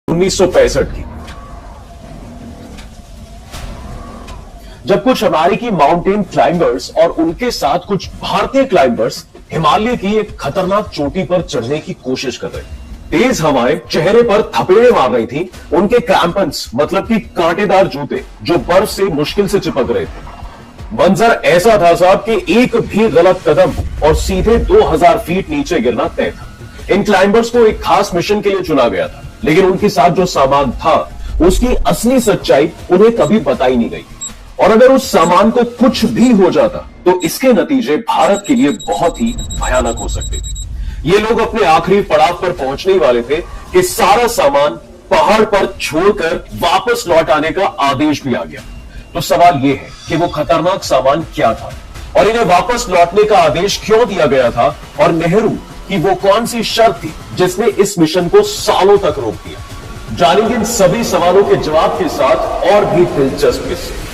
1965 की, जब कुछ अमेरिकी माउंटेन क्लाइंबर्स और उनके साथ कुछ भारतीय क्लाइंबर्स हिमालय की एक खतरनाक चोटी पर चढ़ने की कोशिश कर रहे थे। तेज हवाएं चेहरे पर थपेड़े मार रही थी। उनके क्रैम्पन्स मतलब कि कांटेदार जूते जो बर्फ से मुश्किल से चिपक रहे थे। मंजर ऐसा था साहब कि एक भी गलत कदम और सीधे 2000 फीट नीचे गिरना तय था। इन क्लाइंबर्स को एक खास मिशन के लिए चुना गया था, लेकिन उनके साथ जो सामान था उसकी असली सच्चाई उन्हें कभी बताई नहीं गई। और अगर उस सामान को कुछ भी हो जाता तो इसके नतीजे भारत के लिए बहुत ही भयानक हो सकते थे। ये लोग अपने आखिरी पड़ाव पर पहुंचने वाले थे कि सारा सामान पहाड़ पर छोड़कर वापस लौट आने का आदेश भी आ गया। तो सवाल यह है कि वो खतरनाक सामान क्या था और इन्हें वापस लौटने का आदेश क्यों दिया गया था, और नेहरू की वो कौन सी शर्त थी जिसने इस मिशन को सालों तक रोक दिया। जानेंगे इन सभी सवालों के जवाब के साथ और भी दिलचस्प किस्से।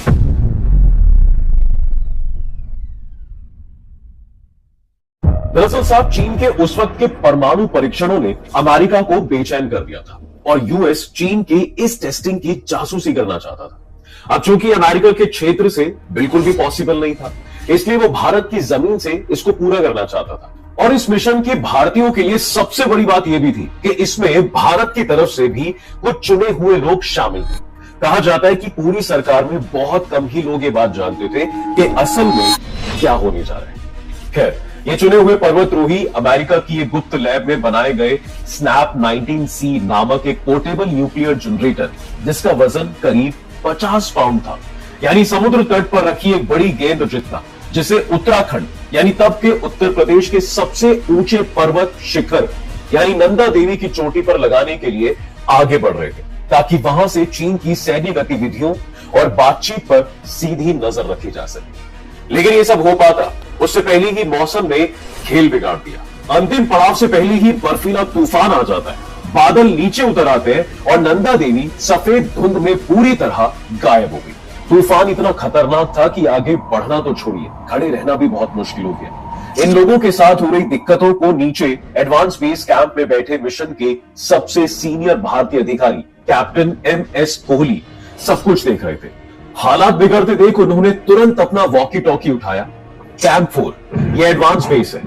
दरअसल साहब, चीन के उस वक्त के परमाणु परीक्षणों ने अमेरिका को बेचैन कर दिया था और यूएस चीन की इस टेस्टिंग की जासूसी करना चाहता था। अब चूंकि अमेरिका के क्षेत्र से बिल्कुल भी पॉसिबल नहीं था, इसलिए वो भारत की जमीन से इसको पूरा करना चाहता था। और इस मिशन के भारतीयों के लिए सबसे बड़ी बात यह भी थी कि इसमें भारत की तरफ से भी कुछ चुने हुए लोग शामिल थे। कहा जाता है कि पूरी सरकार में बहुत कम ही लोग ये बात जानते थे कि असल में क्या होने जा रहा है। खैर, ये चुने हुए पर्वतरोही अमेरिका की एक गुप्त लैब में बनाए गए स्नैप 19C नामक एक पोर्टेबल न्यूक्लियर जनरेटर, जिसका वजन करीब 50 पाउंड था, यानी समुद्र तट पर रखी एक बड़ी गेंद जितना, जिसे उत्तराखंड यानी तब के उत्तर प्रदेश के सबसे ऊंचे पर्वत शिखर यानी नंदा देवी की चोटी पर लगाने के लिए आगे बढ़ रहे थे, ताकि वहां से चीन की सैन्य गतिविधियों और बातचीत पर सीधी नजर रखी जा सके। लेकिन ये सब हो पाता उससे पहले ही मौसम ने खेल बिगाड़ दिया। अंतिम पड़ाव से पहले ही बर्फीला तूफान आ जाता है, बादल नीचे उतर आते हैं और नंदा देवी सफेद धुंध में पूरी तरह गायब हो गई। तूफान इतना खतरनाक था कि आगे बढ़ना तो छोड़िए, खड़े रहना भी बहुत मुश्किल हो गया। इन लोगों के साथ हो रही दिक्कतों को नीचे एडवांस बेस कैंप में बैठे मिशन के सबसे सीनियर भारतीय अधिकारी कैप्टन MS कोहली सब कुछ देख रहे थे। हालात बिगड़ते देख उन्होंने तुरंत अपना वॉकी टॉकी उठाया। कैंप 4, ये एडवांस बेस है,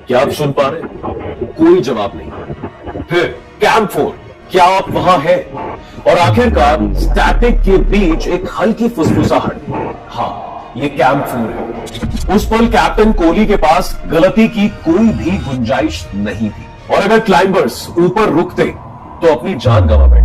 क्या आप सुन पा रहे हैं? कोई जवाब नहीं। फिर कैंप 4, क्या आप वहां हैं? और आखिरकार स्टैटिक के बीच एक हल्की फुसफुसाहट। हाँ, ये कैंप 4 है। उस पल कैप्टन कोहली के पास गलती की कोई भी गुंजाइश नहीं थी, और अगर क्लाइंबर्स ऊपर रुकते तो अपनी जान गंवा बैठे।